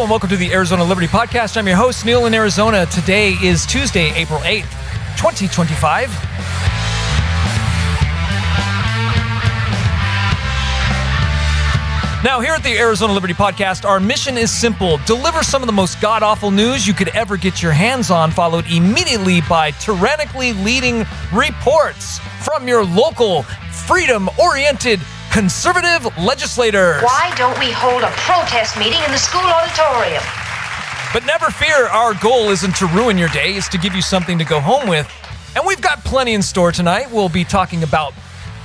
Hello and welcome to the Arizona Liberty Podcast. I'm your host, Neil in Arizona. Today is Tuesday, April 8th, 2025. Now, here at the Arizona Liberty Podcast, our mission is simple. Deliver some of the most god-awful news you could ever get your hands on, followed immediately by tyrannically leading reports from your local, freedom-oriented, conservative legislators. Why don't we hold a protest meeting in the school auditorium? But never fear, our goal isn't to ruin your day, it's to give you something to go home with. And we've got plenty in store tonight. We'll be talking about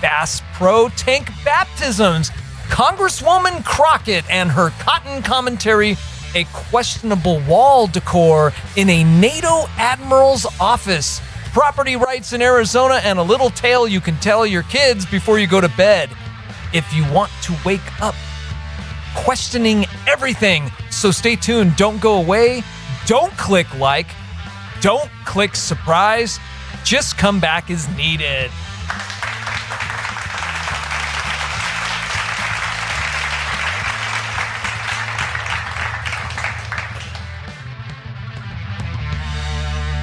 Bass Pro Tank baptisms, Congresswoman Crockett and her cotton commentary, a questionable wall decor in a NATO admiral's office, property rights in Arizona, and a little tale you can tell your kids before you go to bed. If you want to wake up questioning everything. So stay tuned. Don't go away. Don't click like. Don't click surprise. Just come back as needed.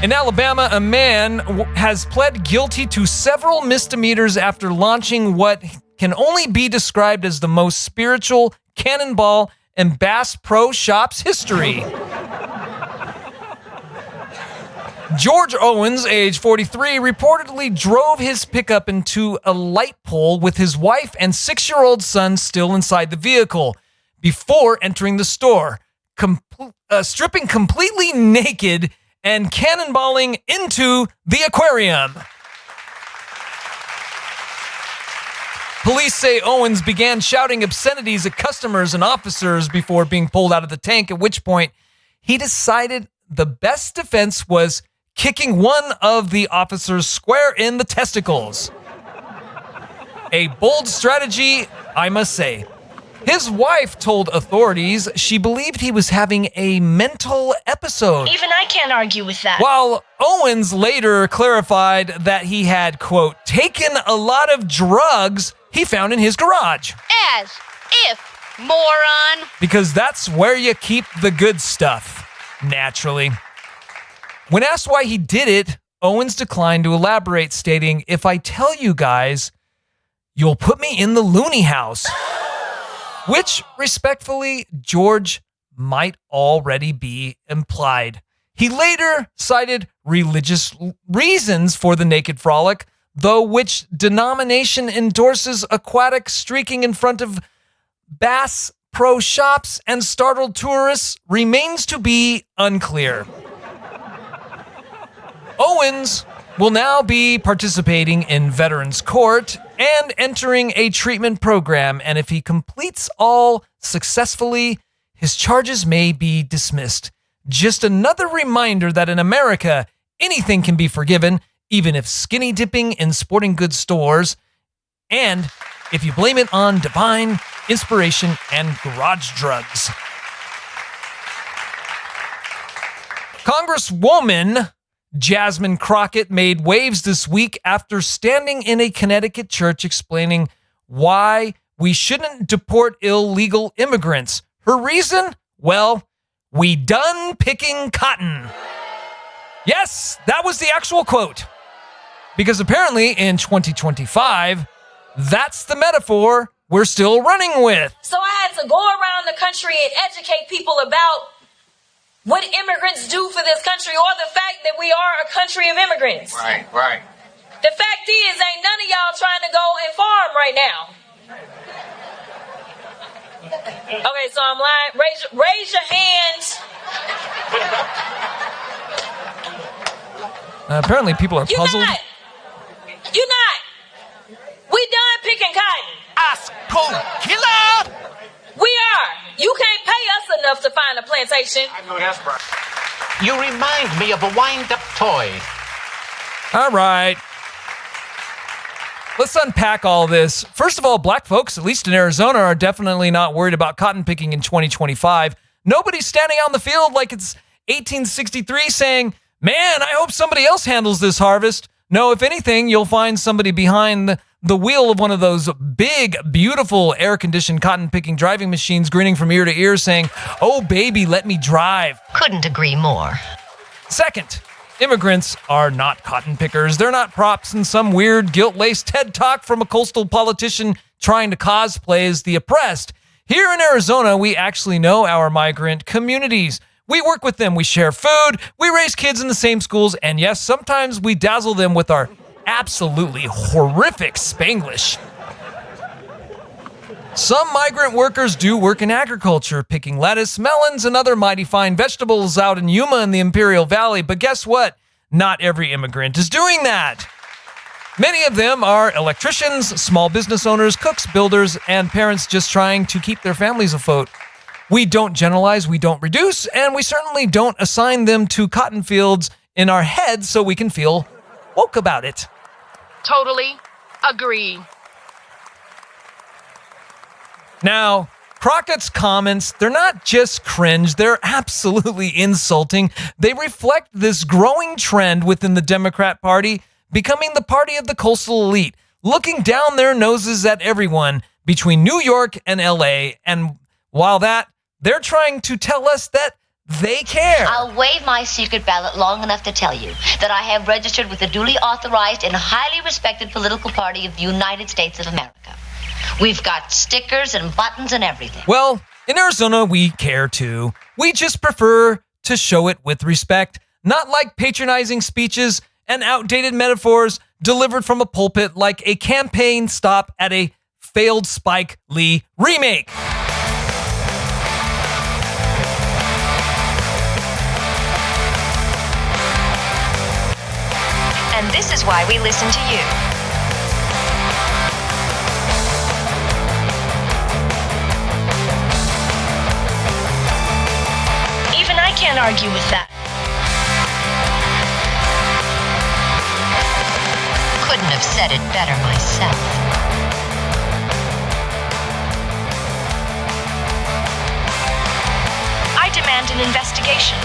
In Alabama, a man has pled guilty to several misdemeanors after launching what can only be described as the most spiritual cannonball in Bass Pro Shops history. George Owens, age 43, reportedly drove his pickup into a light pole with his wife and 6-year-old son still inside the vehicle before entering the store, stripping completely naked and cannonballing into the aquarium. Police say Owens began shouting obscenities at customers and officers before being pulled out of the tank, at which point he decided the best defense was kicking one of the officers square in the testicles. A bold strategy, I must say. His wife told authorities she believed he was having a mental episode. Even I can't argue with that. While Owens later clarified that he had, quote, taken a lot of drugs he found in his garage. As if, moron. Because that's where you keep the good stuff, naturally. When asked why he did it, Owens declined to elaborate, stating, if I tell you guys, you'll put me in the loony house. Which, respectfully, George might already be implied. He later cited religious reasons for the naked frolic, though which denomination endorses aquatic streaking in front of Bass Pro Shops and startled tourists remains to be unclear. Owens will now be participating in Veterans Court and entering a treatment program, and if he completes all successfully, his charges may be dismissed. Just another reminder that in America, anything can be forgiven, even if skinny dipping in sporting goods stores, and if you blame it on divine inspiration and garage drugs. Congresswoman Jasmine Crockett made waves this week after standing in a Connecticut church explaining why we shouldn't deport illegal immigrants. Her reason? Well, we done picking cotton. Yes, that was the actual quote. Because apparently in 2025, that's the metaphor we're still running with. So I had to go around the country and educate people about what immigrants do for this country, or the fact that we are a country of immigrants. Right. The fact is, ain't none of y'all trying to go and farm right now. Okay, so I'm lying. Raise your hands. Apparently people are puzzled. You're not. We done picking cotton. Ask killer. We are. You can't pay us enough to find a plantation. I know that's right. You remind me of a wind-up toy. All right. Let's unpack all this. First of all, black folks, at least in Arizona, are definitely not worried about cotton picking in 2025. Nobody's standing out in the field like it's 1863 saying, man, I hope somebody else handles this harvest. No, if anything, you'll find somebody behind the wheel of one of those big, beautiful, air-conditioned, cotton-picking driving machines, grinning from ear to ear, saying, "Oh, baby, let me drive." Couldn't agree more. Second, immigrants are not cotton pickers. They're not props in some weird, guilt-laced TED Talk from a coastal politician trying to cosplay as the oppressed. Here in Arizona, we actually know our migrant communities. We work with them, we share food, we raise kids in the same schools, and yes, sometimes we dazzle them with our absolutely horrific Spanglish. Some migrant workers do work in agriculture, picking lettuce, melons, and other mighty fine vegetables out in Yuma in the Imperial Valley, but guess what? Not every immigrant is doing that. Many of them are electricians, small business owners, cooks, builders, and parents just trying to keep their families afloat. We don't generalize, we don't reduce, and we certainly don't assign them to cotton fields in our heads so we can feel woke about it. Totally agree. Now, Crockett's comments, they're not just cringe, they're absolutely insulting. They reflect this growing trend within the Democrat Party, becoming the party of the coastal elite, looking down their noses at everyone between New York and LA, and while that, they're trying to tell us that they care. I'll waive my secret ballot long enough to tell you that I have registered with the duly authorized and highly respected political party of the United States of America. We've got stickers and buttons and everything. Well, in Arizona, we care too. We just prefer to show it with respect, not like patronizing speeches and outdated metaphors delivered from a pulpit like a campaign stop at a failed Spike Lee remake. And this is why we listen to you. Even I can't argue with that. Couldn't have said it better myself. I demand an investigation.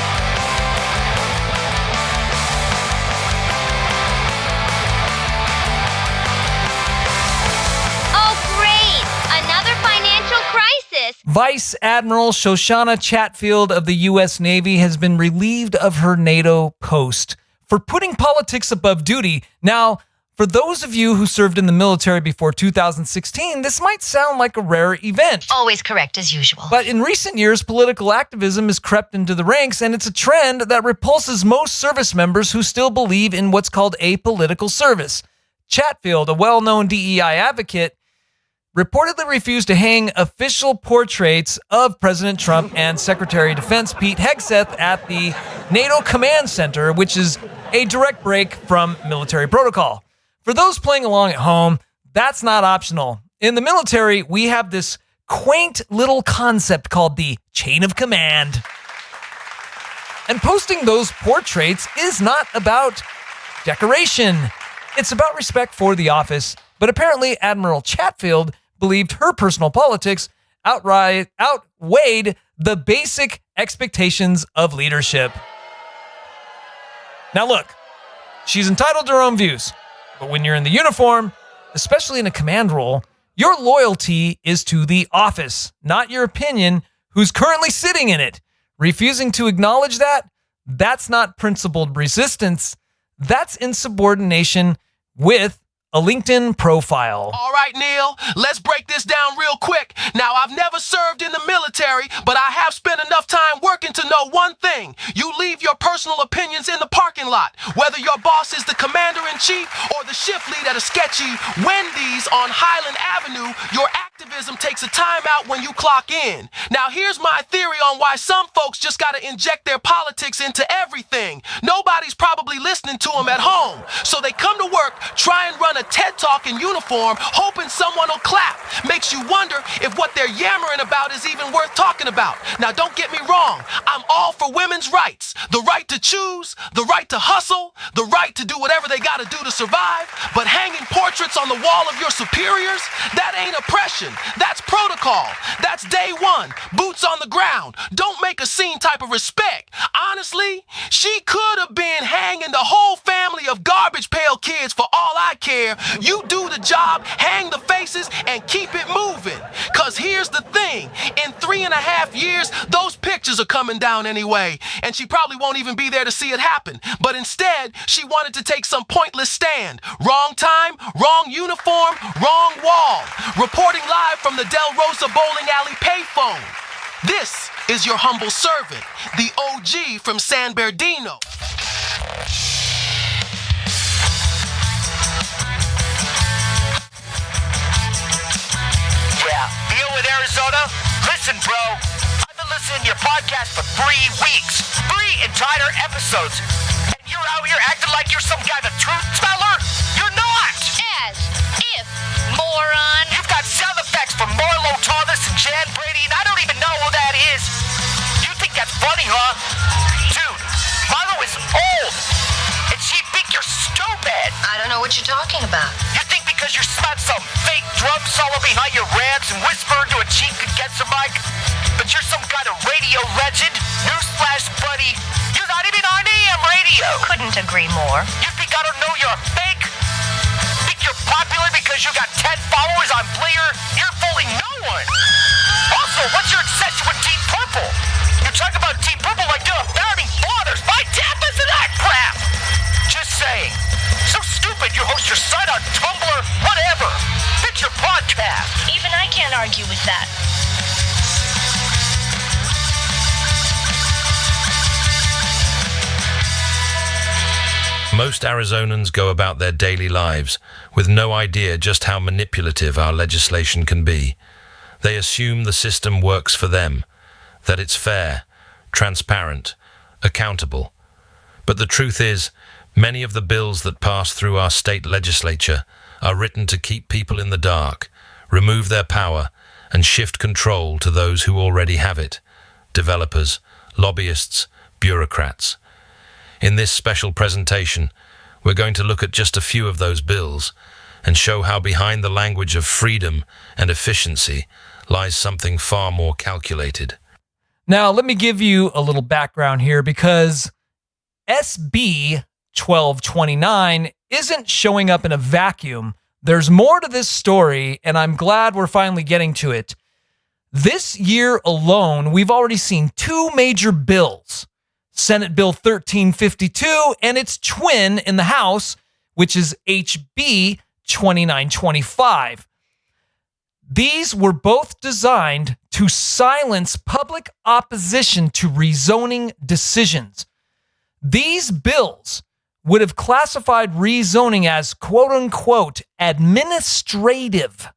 Oh, great! Another financial crisis. Vice Admiral Shoshana Chatfield of the U.S. Navy has been relieved of her NATO post for putting politics above duty. Now, for those of you who served in the military before 2016, this might sound like a rare event. Always correct as usual. But in recent years, political activism has crept into the ranks, and it's a trend that repulses most service members who still believe in what's called apolitical service. Chatfield, a well-known DEI advocate, reportedly refused to hang official portraits of President Trump and Secretary of Defense Pete Hegseth at the NATO Command Center, which is a direct break from military protocol. For those playing along at home, that's not optional. In the military, we have this quaint little concept called the chain of command. And posting those portraits is not about decoration. It's about respect for the office. But apparently, Admiral Chatfield believed her personal politics outweighed the basic expectations of leadership. Now look, she's entitled to her own views. But when you're in the uniform, especially in a command role, your loyalty is to the office, not your opinion, who's currently sitting in it. Refusing to acknowledge that, that's not principled resistance. That's insubordination with a LinkedIn profile. All right, Neil, let's break this down real quick. Now, I've never served in the military, but I have spent enough time working to know one thing. You leave your personal opinions in the parking lot. Whether your boss is the commander-in-chief or the shift lead at a sketchy Wendy's on Highland Avenue, your activism takes a timeout when you clock in. Now, here's my theory on why some folks just got to inject their politics into everything. Nobody's probably listening to them at home, so they come to work, try and run a TED Talk in uniform, hoping someone will clap. Makes you wonder if what they're yammering about is even worth talking about. Now, don't get me wrong. I'm all for women's rights. The right to choose, the right to hustle, the right to do whatever they got to do to survive. But hanging portraits on the wall of your superiors, that ain't oppression. That's protocol. That's day one. Boots on the ground. Don't make a scene type of respect. Honestly, she could have been hanging the whole family of garbage pail kids for all I care. You do the job, hang the faces, and keep it moving. Cause here's the thing, in 3.5 years, those pictures are coming down anyway. And she probably won't even be there to see it happen. But instead, she wanted to take some pointless stand. Wrong time, wrong uniform, wrong wall. Reporting live from the Del Rosa Bowling Alley payphone. This is your humble servant, the OG from San Bernardino. Yeah, deal with Arizona? Listen, bro. I've been listening to your podcast for 3 weeks. 3 entire episodes. And you're out here acting like you're some kind of truth teller? You're not! As if, moron. You've got sound effects from Marlo Thomas and Jan Brady, and I don't even know who that is. You think that's funny, huh? Dude, Marlo is old. And she think you're stupid. I don't know what you're talking about. You think because you're smart some fake drum solo behind your rants and whisper into a cheek against a mic, but you're some kind of radio legend? Newsflash, buddy. You're not even on AM radio. Couldn't agree more. You think I don't know you're a fake? Think you're popular because you got 10 followers on Player? You're fooling no one. Also, what's your obsession with Deep Purple? You talk about Deep Purple like you're a founding fathers. My dad was in that crap. Just saying. So stupid you host your site on Tumblr, whatever. It's your podcast. Even I can't argue with that. Most Arizonans go about their daily lives with no idea just how manipulative our legislation can be. They assume the system works for them, that it's fair, transparent, accountable. But the truth is, many of the bills that pass through our state legislature are written to keep people in the dark, remove their power, and shift control to those who already have it: developers, lobbyists, bureaucrats. In this special presentation, we're going to look at just a few of those bills and show how behind the language of freedom and efficiency lies something far more calculated. Now, let me give you a little background here, because SB 1229 isn't showing up in a vacuum. There's more to this story, and I'm glad we're finally getting to it. This year alone, we've already seen 2 major bills: Senate Bill 1352 and its twin in the House, which is HB 2925. These were both designed to silence public opposition to rezoning decisions. These bills would have classified rezoning as quote-unquote administrative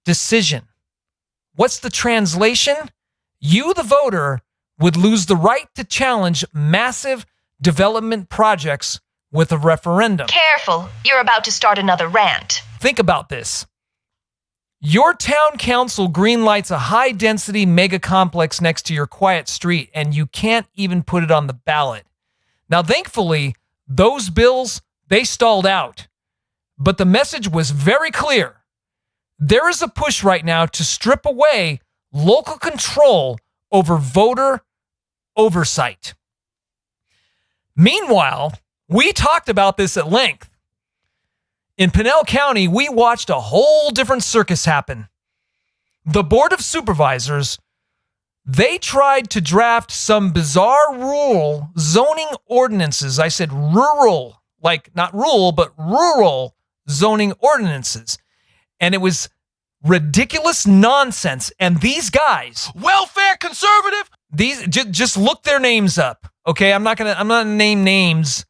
decision. What's the translation? You, the voter, would lose the right to challenge massive development projects with a referendum. Careful, you're about to start another rant. Think about this. Your town council greenlights a high-density mega complex next to your quiet street, and you can't even put it on the ballot. Now, thankfully, those bills, they stalled out. But the message was very clear. There is a push right now to strip away local control over voter oversight. Meanwhile, we talked about this at length. In Pinell County, we watched a whole different circus happen. The Board of Supervisors, they tried to draft some bizarre rural zoning ordinances. I said rural, like not rural, but rural zoning ordinances. And it was ridiculous nonsense. And these guys, Welfare conservative? these just look their names up. Okay, I'm not gonna name names,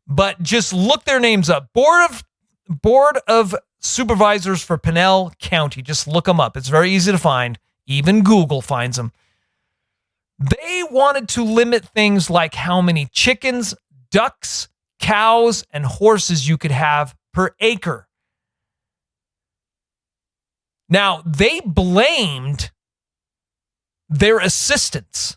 but just look their names up. Board of Supervisors for Pinell County. Just look them up. It's very easy to find. Even Google finds them. They wanted to limit things like how many chickens, ducks, cows, and horses you could have per acre. Now, they blamed their assistants.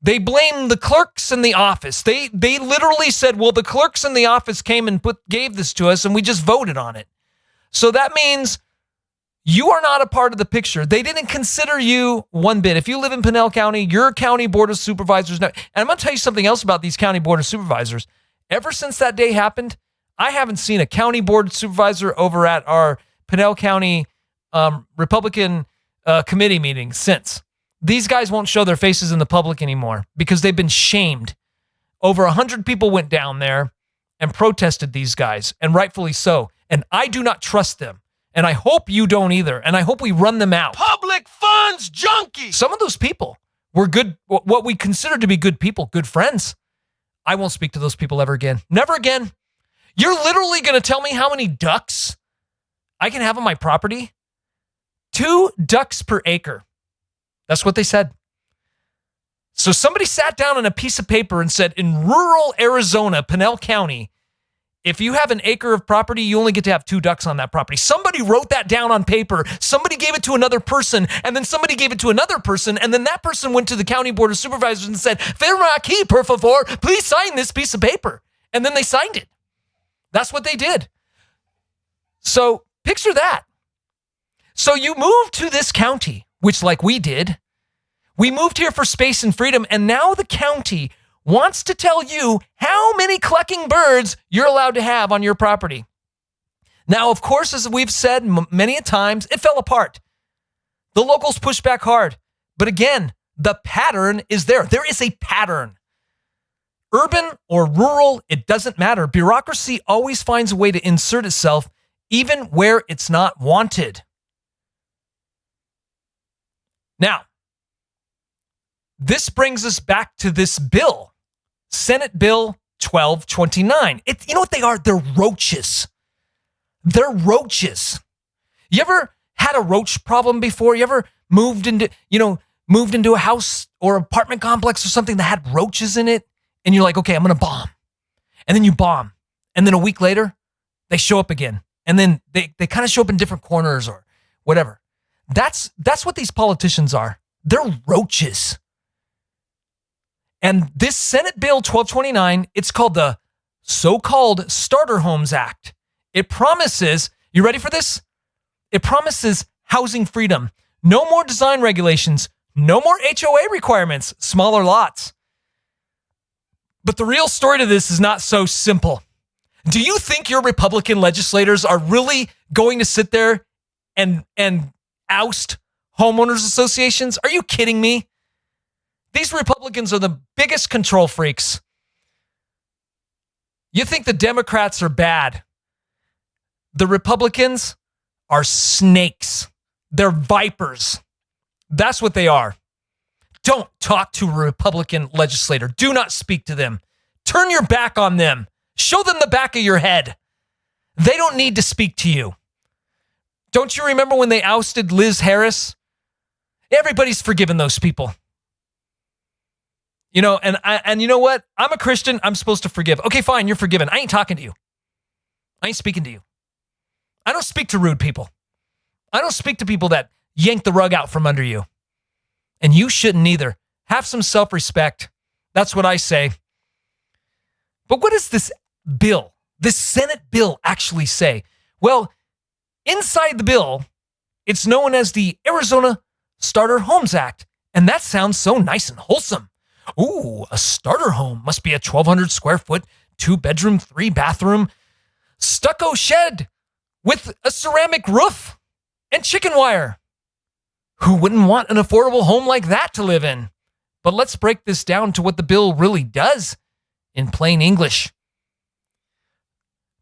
They blamed the clerks in the office. They literally said, well, the clerks in the office came and gave this to us and we just voted on it. So that means you are not a part of the picture. They didn't consider you one bit. If you live in Pinell County, your county board of supervisors. And I'm going to tell you something else about these county board of supervisors. Ever since that day happened, I haven't seen a county board supervisor over at our Pinell County Republican committee meeting since. These guys won't show their faces in the public anymore because they've been shamed. Over 100 people went down there and protested these guys, and rightfully so. And I do not trust them. And I hope you don't either. And I hope we run them out. Public funds junkies! Some of those people were good, what we consider to be good people, good friends. I won't speak to those people ever again. Never again. You're literally going to tell me how many ducks I can have on my property? 2 ducks per acre. That's what they said. So somebody sat down on a piece of paper and said, in rural Arizona, Pinell County, if you have an acre of property, you only get to have 2 ducks on that property. Somebody wrote that down on paper. Somebody gave it to another person, and then somebody gave it to another person, and then that person went to the county board of supervisors and said, firma aquí, por favor, please sign this piece of paper. And then they signed it. That's what they did. So picture that. So you move to this county, which like we did, we moved here for space and freedom, and now the county wants to tell you how many clucking birds you're allowed to have on your property. Now, of course, as we've said many a times, it fell apart. The locals pushed back hard. But again, the pattern is there. There is a pattern. Urban or rural, it doesn't matter. Bureaucracy always finds a way to insert itself, even where it's not wanted. Now, this brings us back to this bill, Senate Bill 1229. You know what they are? They're roaches. They're roaches. You ever had a roach problem before? You ever moved into a house or apartment complex or something that had roaches in it? And you're like, okay, I'm going to bomb. And then you bomb. And then a week later, they show up again. And then they kind of show up in different corners or whatever. That's what these politicians are. They're roaches. And this Senate Bill 1229, it's called the so-called Starter Homes Act. It promises, you ready for this? It promises housing freedom. No more design regulations. No more HOA requirements. Smaller lots. But the real story to this is not so simple. Do you think your Republican legislators are really going to sit there and oust homeowners associations? Are you kidding me? These Republicans are the biggest control freaks. You think the Democrats are bad. The Republicans are snakes. They're vipers. That's what they are. Don't talk to a Republican legislator. Do not speak to them. Turn your back on them. Show them the back of your head. They don't need to speak to you. Don't you remember when they ousted Liz Harris? Everybody's forgiven those people. You know, and you know what? I'm a Christian. I'm supposed to forgive. Okay, fine. You're forgiven. I ain't talking to you. I ain't speaking to you. I don't speak to rude people. I don't speak to people that yank the rug out from under you. And you shouldn't either. Have some self-respect. That's what I say. But what does this bill, this Senate bill actually say? Well, inside the bill, it's known as the Arizona Starter Homes Act. And that sounds so nice and wholesome. Ooh, a starter home must be a 1,200 square foot, 2-bedroom, 3-bathroom, stucco shed with a ceramic roof and chicken wire. Who wouldn't want an affordable home like that to live in? But let's break this down to what the bill really does in plain English.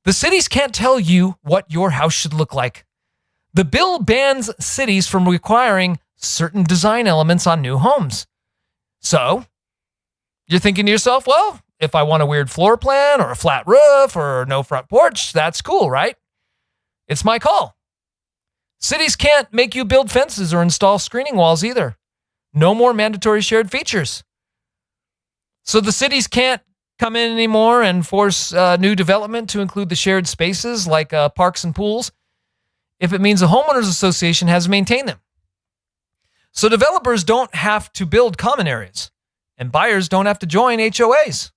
The cities can't tell you what your house should look like. The bill bans cities from requiring certain design elements on new homes. So, you're thinking to yourself, well, if I want a weird floor plan or a flat roof or no front porch, that's cool, right? It's my call. Cities can't make you build fences or install screening walls either. No more mandatory shared features. So the cities can't come in anymore and force new development to include the shared spaces like parks and pools if it means a homeowners association has to maintain them. So developers don't have to build common areas. And buyers don't have to join HOAs.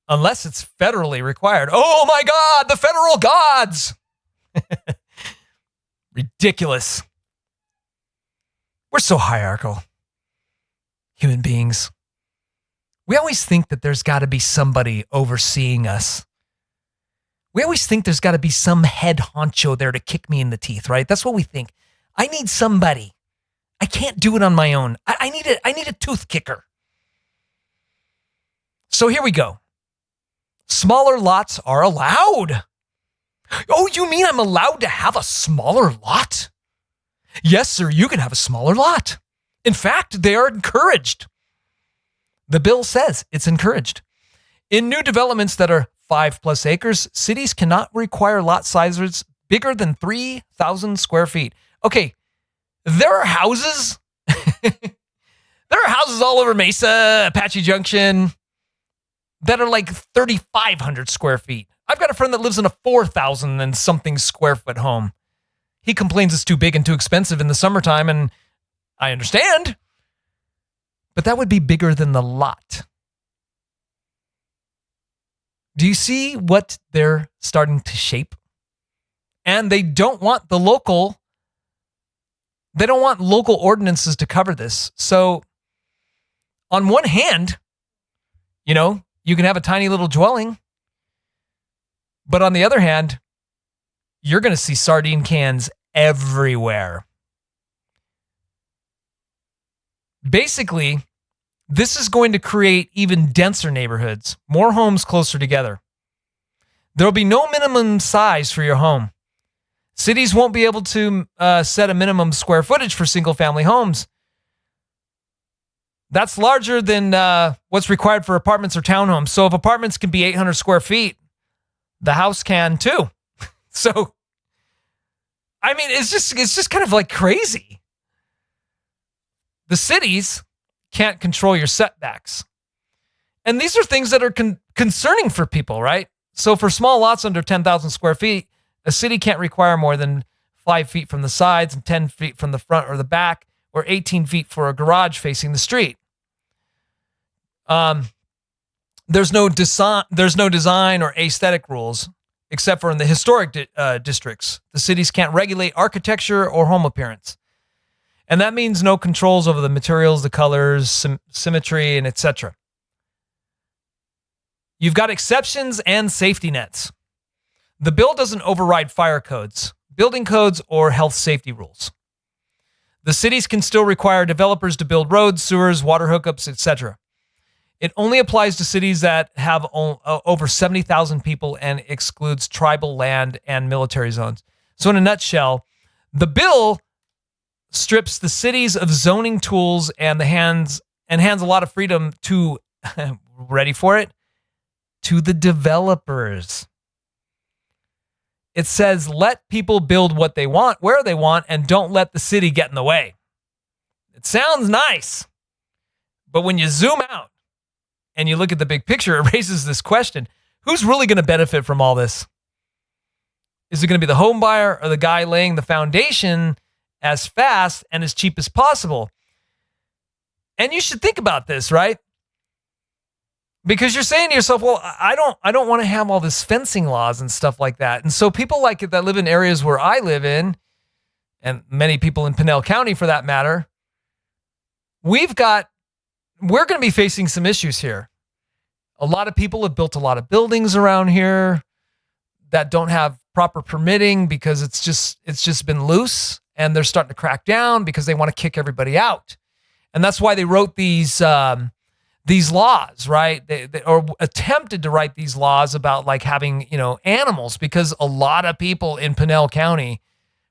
Unless it's federally required. Oh my God, the federal gods! Ridiculous. We're so hierarchical. Human beings. We always think that there's got to be somebody overseeing us. We always think there's got to be some head honcho there to kick me in the teeth, right? That's what we think. I need somebody. I can't do it on my own. I need a tooth kicker. So here we go. Smaller lots are allowed. Oh, you mean I'm allowed to have a smaller lot? Yes, sir, you can have a smaller lot. In fact, they are encouraged. The bill says it's encouraged. In new developments that are 5+ acres, cities cannot require lot sizes bigger than 3,000 square feet. Okay, there are houses. There are houses all over Mesa, Apache Junction, that are like 3,500 square feet. I've got a friend that lives in a 4,000 and something square foot home. He complains it's too big and too expensive in the summertime, and I understand. But that would be bigger than the lot. Do you see what they're starting to shape? And they don't want local ordinances to cover this. So on one hand, you can have a tiny little dwelling. But on the other hand, you're going to see sardine cans everywhere. Basically, this is going to create even denser neighborhoods, more homes closer together. There will be no minimum size for your home. Cities won't be able to set a minimum square footage for single-family homes. That's larger than what's required for apartments or townhomes. So if apartments can be 800 square feet, the house can too. So, I mean, it's just kind of like crazy. The cities can't control your setbacks. And these are things that are concerning for people, right? So for small lots under 10,000 square feet, a city can't require more than 5 feet from the sides and 10 feet from the front or the back, or 18 feet for a garage facing the street. There's no design or aesthetic rules, except for in the historic districts. The cities can't regulate architecture or home appearance. And that means no controls over the materials, the colors, symmetry, and etc. You've got exceptions and safety nets. The bill doesn't override fire codes, building codes, or health safety rules. The cities can still require developers to build roads, sewers, water hookups, etc. It only applies to cities that have over 70,000 people and excludes tribal land and military zones. So in a nutshell, the bill strips the cities of zoning tools and hands a lot of freedom to, ready for it, to the developers. It says, let people build what they want, where they want, and don't let the city get in the way. It sounds nice, but when you zoom out and you look at the big picture, it raises this question: who's really going to benefit from all this? Is it going to be the home buyer or the guy laying the foundation as fast and as cheap as possible? And you should think about this, right? Because you're saying to yourself, well, I don't want to have all this fencing laws and stuff like that. And so people like it that live in areas where I live in, and many people in Pinell County for that matter, we're going to be facing some issues here. A lot of people have built a lot of buildings around here that don't have proper permitting because it's just been loose, and they're starting to crack down because they want to kick everybody out. And that's why they wrote these laws, right? They or attempted to write these laws about like having, animals, because a lot of people in Pinell County,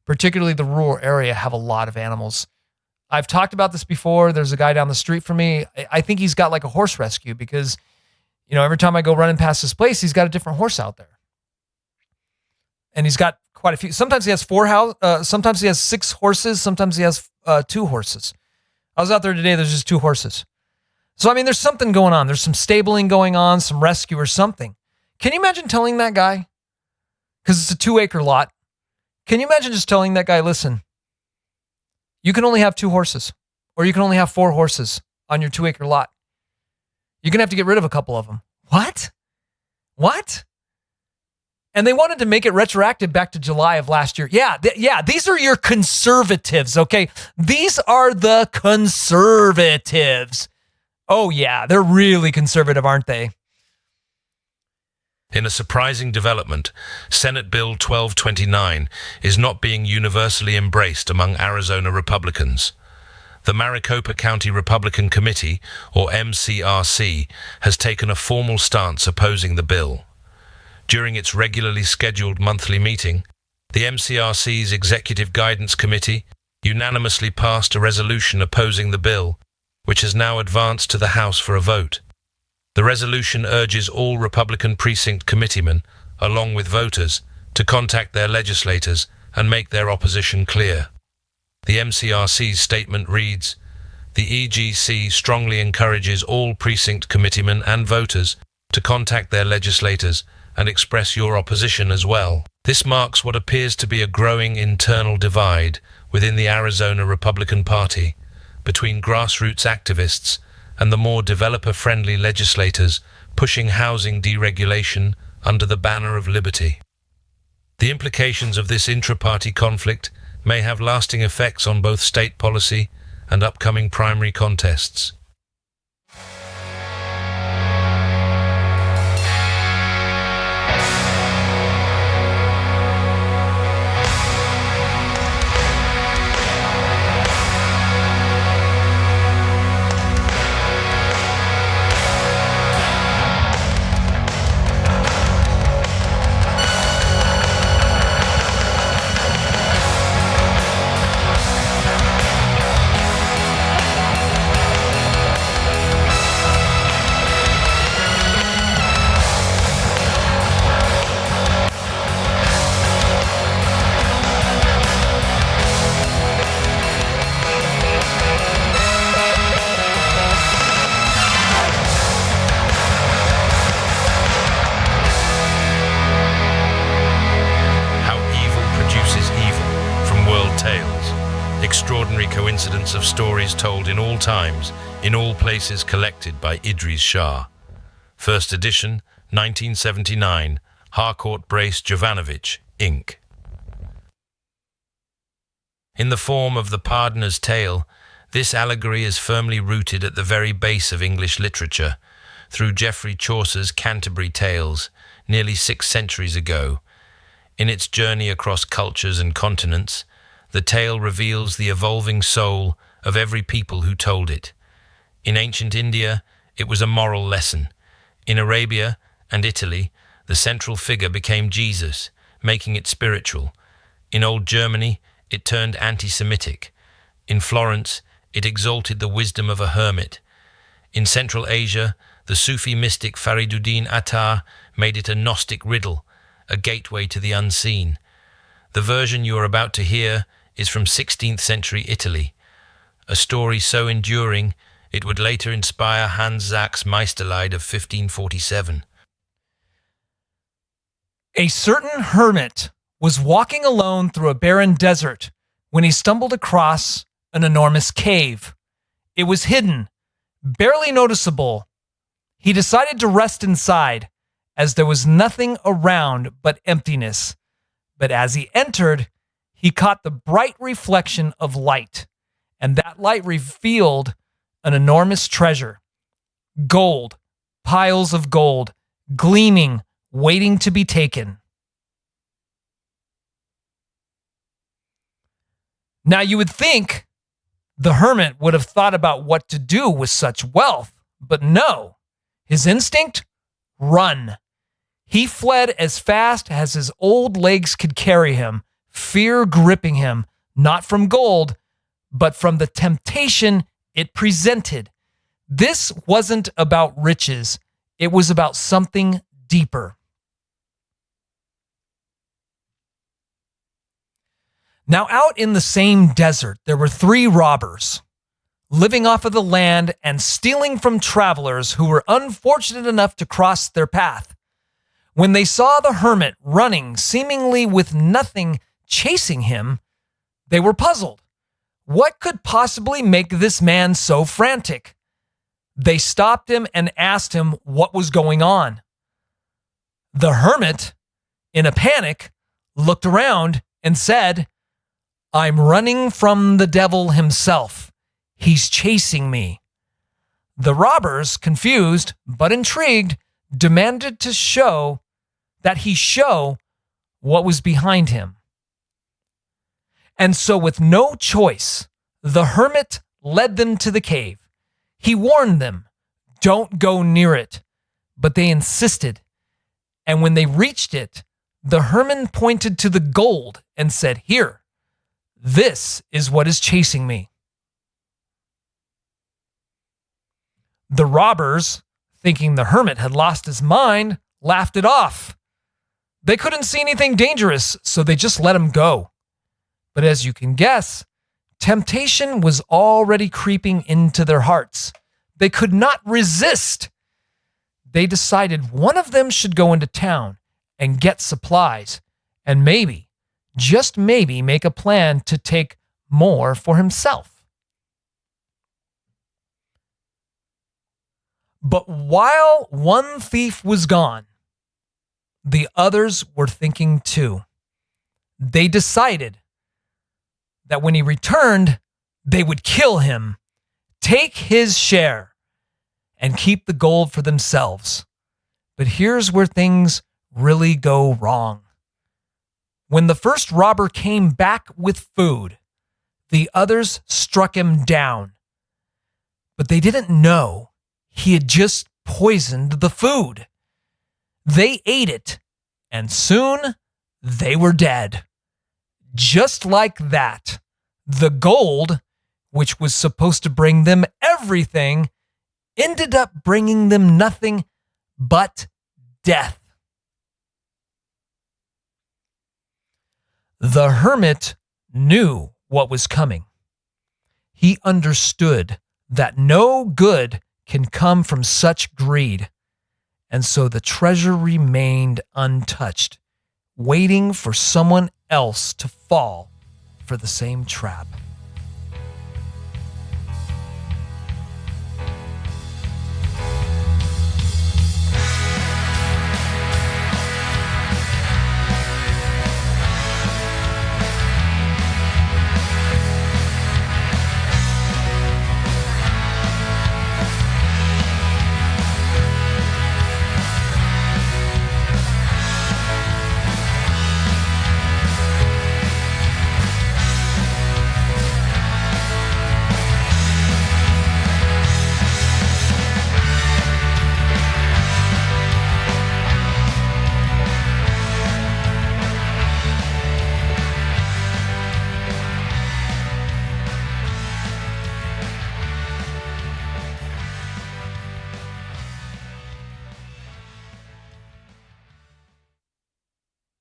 particularly the rural area, have a lot of animals. I've talked about this before. There's a guy down the street from me. I think he's got like a horse rescue because, every time I go running past his place, he's got a different horse out there. And he's got quite a few. Sometimes he has sometimes he has 6 horses. Sometimes he has 2 horses. I was out there today. There's just 2 horses. So, I mean, there's something going on. There's some stabling going on, some rescue or something. Can you imagine telling that guy? Because it's a 2-acre lot. Can you imagine just telling that guy, listen, you can only have 2 horses, or you can only have 4 horses on your 2-acre lot. You're going to have to get rid of a couple of them. What? And they wanted to make it retroactive back to July of last year. Yeah, these are your conservatives, okay? These are the conservatives. Oh, yeah, they're really conservative, aren't they? In a surprising development, Senate Bill 1229 is not being universally embraced among Arizona Republicans. The Maricopa County Republican Committee, or MCRC, has taken a formal stance opposing the bill. During its regularly scheduled monthly meeting, the MCRC's Executive Guidance Committee unanimously passed a resolution opposing the bill, which has now advanced to the House for a vote. The resolution urges all Republican precinct committeemen, along with voters, to contact their legislators and make their opposition clear. The MCRC's statement reads, "The EGC strongly encourages all precinct committeemen and voters to contact their legislators and express your opposition as well." This marks what appears to be a growing internal divide within the Arizona Republican Party between grassroots activists and the more developer-friendly legislators pushing housing deregulation under the banner of liberty. The implications of this intra-party conflict may have lasting effects on both state policy and upcoming primary contests. Extraordinary coincidence of stories told in all times, in all places, collected by Idries Shah. First edition, 1979, Harcourt Brace Jovanovic, Inc. In the form of the Pardoner's Tale, this allegory is firmly rooted at the very base of English literature, through Geoffrey Chaucer's Canterbury Tales, nearly 6 centuries ago. In its journey across cultures and continents, the tale reveals the evolving soul of every people who told it. In ancient India, it was a moral lesson. In Arabia and Italy, the central figure became Jesus, making it spiritual. In old Germany, it turned anti-Semitic. In Florence, it exalted the wisdom of a hermit. In Central Asia, the Sufi mystic Fariduddin Attar made it a Gnostic riddle, a gateway to the unseen. The version you are about to hear is from 16th century Italy, a story so enduring it would later inspire Hans Sachs's Meisterlied of 1547. A certain hermit was walking alone through a barren desert when he stumbled across an enormous cave. It was hidden, barely noticeable. He decided to rest inside, as there was nothing around but emptiness. But as he entered, he caught the bright reflection of light, and that light revealed an enormous treasure. Gold, piles of gold, gleaming, waiting to be taken. Now you would think the hermit would have thought about what to do with such wealth, but no. His instinct? Run. He fled as fast as his old legs could carry him, fear gripping him, not from gold, but from the temptation it presented. This wasn't about riches. It was about something deeper. Now, out in the same desert, there were 3 robbers, living off of the land and stealing from travelers who were unfortunate enough to cross their path. When they saw the hermit running, seemingly with nothing chasing him, they were puzzled. What could possibly make this man so frantic? They stopped him and asked him what was going on. The hermit, in a panic, looked around and said, "I'm running from the devil himself. He's chasing me." The robbers, confused but intrigued, demanded to show that he show what was behind him. And so, with no choice, the hermit led them to the cave. He warned them, don't go near it, but they insisted. And when they reached it, the hermit pointed to the gold and said, "Here, this is what is chasing me." The robbers, thinking the hermit had lost his mind, laughed it off. They couldn't see anything dangerous, so they just let him go. But as you can guess, temptation was already creeping into their hearts. They could not resist. They decided one of them should go into town and get supplies, and maybe, just maybe, make a plan to take more for himself. But while one thief was gone, the others were thinking too. They decided that when he returned, they would kill him, take his share, and keep the gold for themselves. But here's where things really go wrong. When the first robber came back with food, the others struck him down. But they didn't know he had just poisoned the food. They ate it, and soon they were dead. Just like that, the gold, which was supposed to bring them everything, ended up bringing them nothing but death. The hermit knew what was coming. He understood that no good can come from such greed, and so the treasure remained untouched, waiting for someone else to fall for the same trap.